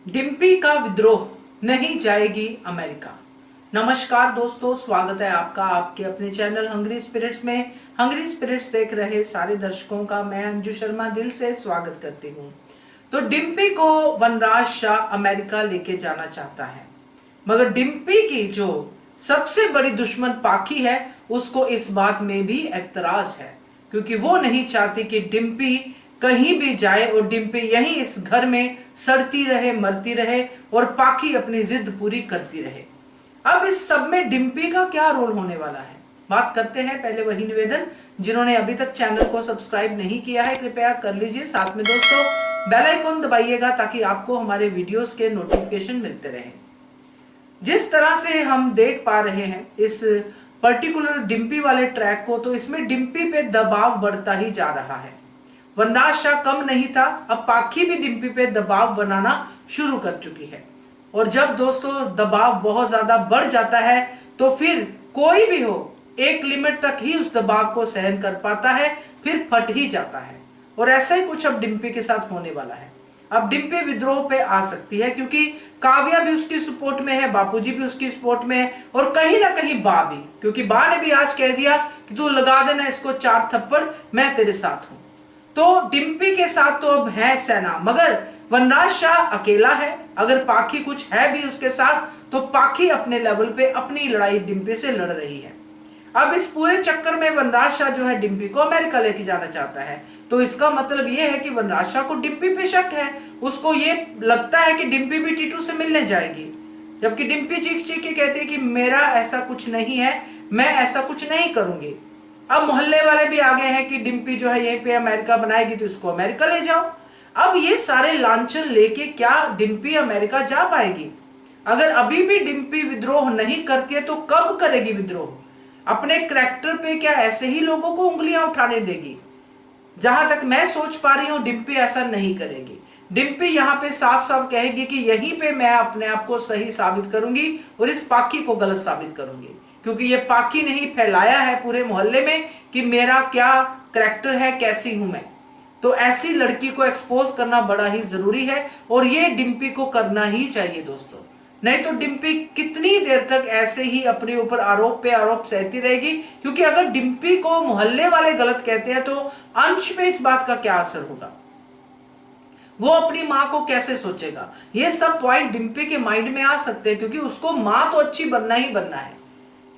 डिम्पी का विद्रोह, नहीं जाएगी अमेरिका। नमस्कार दोस्तों, स्वागत है आपका आपके अपने चैनल हंग्री स्पिरिट्स में। हंग्री स्पिरिट्स देख रहे सारे दर्शकों का मैं अंजू शर्मा दिल से स्वागत करती हूँ। तो डिम्पी को वनराज शाह अमेरिका लेके जाना चाहता है, मगर डिम्पी की जो सबसे बड़ी दुश्मन पाखी है उसको इस बात में भी एतराज है, क्योंकि वो नहीं चाहती कि डिम्पी कहीं भी जाए और डिम्पी यहीं इस घर में सड़ती रहे, मरती रहे और पाखी अपनी जिद पूरी करती रहे। अब इस सब में डिम्पी का क्या रोल होने वाला है, बात करते हैं। पहले वही निवेदन, जिन्होंने अभी तक चैनल को सब्सक्राइब नहीं किया है कृपया कर लीजिए। साथ में दोस्तों बेल आइकन दबाइएगा ताकि आपको हमारे वीडियोस के नोटिफिकेशन मिलते रहें। जिस तरह से हम देख पा रहे हैं इस पर्टिकुलर डिम्पी वाले ट्रैक को, तो इसमें डिम्पी पे दबाव बढ़ता ही जा रहा है। वनराज शाह कम नहीं था, अब पाखी भी डिम्पी पे दबाव बनाना शुरू कर चुकी है। और जब दोस्तों दबाव बहुत ज्यादा बढ़ जाता है तो फिर कोई भी हो एक लिमिट तक ही उस दबाव को सहन कर पाता है, फिर फट ही जाता है। और ऐसा ही कुछ अब डिम्पी के साथ होने वाला है। अब डिम्पी विद्रोह पे आ सकती है, क्योंकि काव्या भी उसकी सपोर्ट में है, बापूजी भी उसकी सपोर्ट में है और कहीं ना कहीं बा भी, क्योंकि बा ने भी आज कह दिया कि तू लगा देना इसको 4 थप्पड़, मैं तेरे साथ हूं। तो डिम्पी के साथ तो अब है सेना, मगर वनराज शाह अकेला है। अगर पाखी कुछ है भी उसके साथ, तो पाखी अपने लेवल पे अपनी लड़ाई डिम्पी से लड़ रही है। अब इस पूरे चक्कर में वनराज शाह जो है डिम्पी को अमेरिका लेके जाना चाहता है, तो इसका मतलब यह है कि वनराज शाह को डिम्पी पे शक है। उसको ये लगता है कि डिम्पी भी टीटू से मिलने जाएगी, जबकि डिम्पी चीख चीख के कहती है कि मेरा ऐसा कुछ नहीं है, मैं ऐसा कुछ नहीं करूंगी। अब मोहल्ले वाले भी आ गए हैं कि डिम्पी जो है यहीं पे अमेरिका बनाएगी, तो इसको अमेरिका ले जाओ। अब ये सारे लांछन लेके क्या डिम्पी अमेरिका जा पाएगी? अगर अभी भी डिम्पी विद्रोह नहीं करती है तो कब करेगी विद्रोह? अपने करैक्टर पे क्या ऐसे ही लोगों को उंगलियां उठाने देगी? जहां तक मैं सोच पा रही हूं डिम्पी ऐसा नहीं करेगी। डिम्पी यहाँ पे साफ साफ कहेगी कि यहीं पे मैं अपने आप को सही साबित करूंगी और इस पाखी को गलत साबित करूंगी, क्योंकि ये पाखी ने ही फैलाया है पूरे मोहल्ले में कि मेरा क्या करैक्टर है, कैसी हूं मैं। तो ऐसी लड़की को एक्सपोज करना बड़ा ही जरूरी है और ये डिम्पी को करना ही चाहिए दोस्तों। नहीं तो डिम्पी कितनी देर तक ऐसे ही अपने ऊपर आरोप पे आरोप सहती रहेगी, क्योंकि अगर डिम्पी को मोहल्ले वाले गलत कहते हैं तो अंश पे इस बात का क्या असर होगा? वो अपनी माँ को कैसे सोचेगा? ये सब पॉइंट डिम्पी के माइंड में आ सकते हैं, क्योंकि उसको माँ तो अच्छी बनना ही बनना है,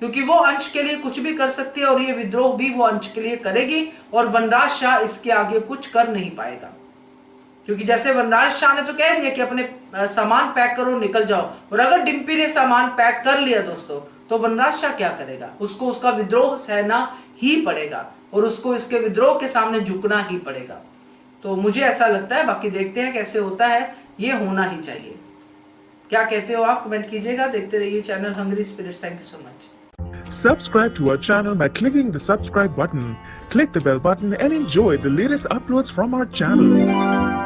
क्योंकि वो अंश के लिए कुछ भी कर सकती है और ये विद्रोह भी वो अंश के लिए करेगी और वनराज शाह इसके आगे कुछ कर नहीं पाएगा। क्योंकि जैसे वनराज शाह ने तो कह दिया कि अपने सामान पैक करो निकल जाओ, और अगर डिम्पी ने सामान पैक कर लिया दोस्तों, तो वनराज शाह क्या करेगा? उसको उसका विद्रोह सहना ही पड़ेगा और उसको इसके विद्रोह के सामने झुकना ही पड़ेगा। तो मुझे ऐसा लगता है, बाकी देखते हैं कैसे होता है, ये होना ही चाहिए। क्या कहते हो आप? कमेंट कीजिएगा। देखते रहिए channel hungry spirits. Thank you so much. Subscribe to our channel by clicking the subscribe button. Click the bell button and enjoy the latest uploads from our channel.